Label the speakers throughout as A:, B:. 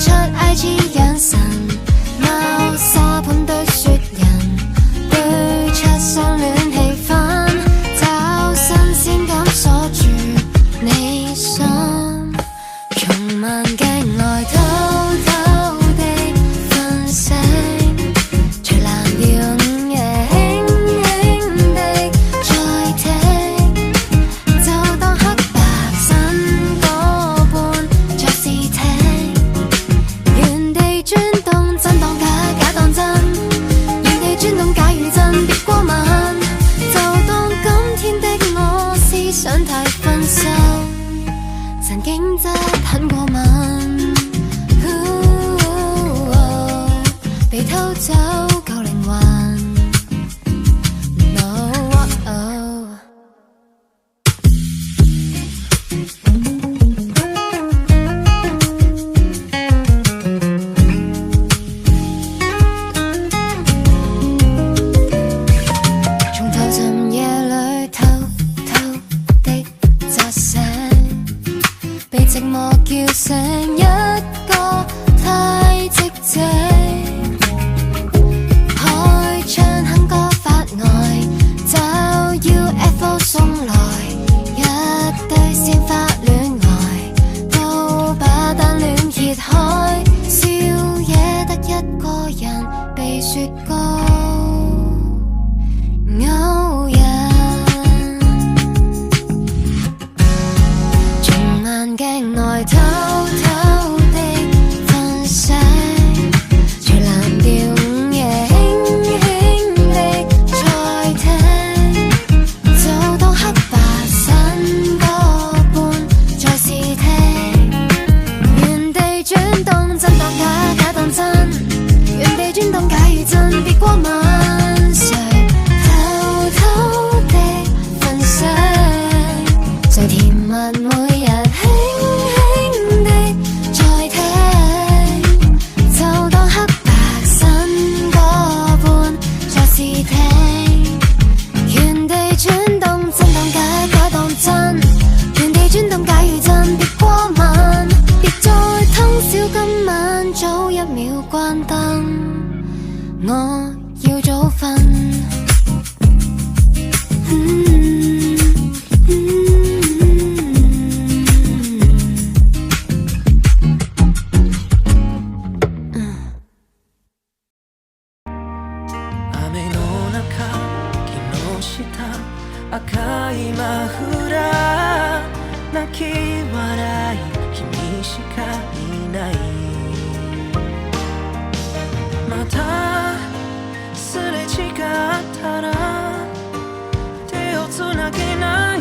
A: 出IG養神，貓砂盤堆雪人，堆出相戀氣氛，找新鮮感鎖住你心，從慢鏡內偷偷地瞓醒，隨藍調午夜輕輕地再聽，就當黑白新歌般再試聽，原地轉動真當假，假當真，原地轉動假如真，別過問，就當今天的我思想太分心，曾經質很過敏，被偷走舊靈魂。從浮沉夜裏偷偷的扎醒，被寂寞叫醒，一個太寂靜，開窗哼歌發呆，找 UFO 送來一堆鮮花戀愛，都把單戀揭開，宵夜得一個人被雪糕勾引，從慢鏡內偷偷地瞓醒，隨藍調午夜輕輕地再聽，就當黑白新歌般再試聽，原地轉動真當假，假當真，原地轉動假如真，別過問，誰偷偷地瞓醒，最甜蜜每日輕輕地再聽，就當黑白新歌般再試聽，原地轉動真當假，假當真，原地轉動假如真，別過問，別再通宵今晚早一秒關燈，我要早瞓。
B: 雨の中木の下赤いマフラー泣き笑い君しかいない、またすれ違ったら手をつなげない、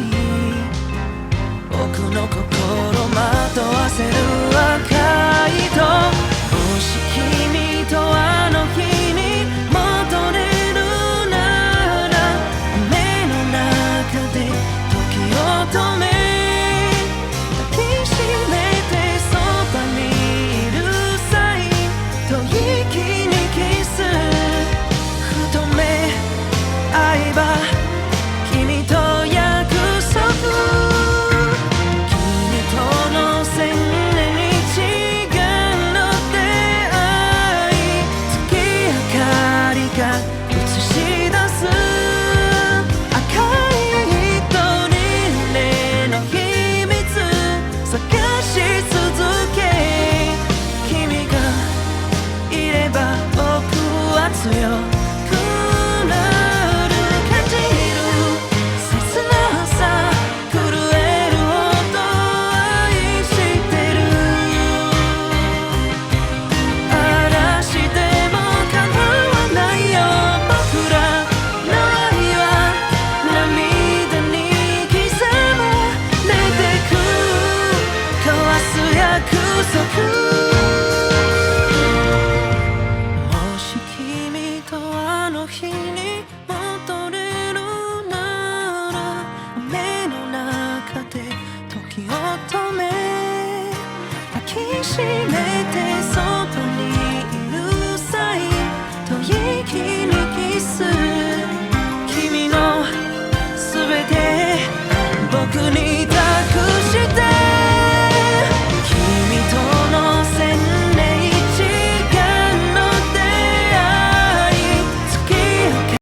B: 僕の心惑わせる赤い糸、もし君とあの日に戻れるなら、雨の中で時を止め抱きしめてそばにいる際、吐息にキス、ふと目合えば君と約束、君との千年日間の出会い、月明かりが映し出す赤い糸にねの秘密探し続け、君がいれば僕は強くなる、感じる切なさ震えるほど愛してる、嵐でも構わないよ、僕らの愛は涙に刻まれてく、交わす約束、もし君とあの日に戻れるなら、雨の中で時を止め抱きしめて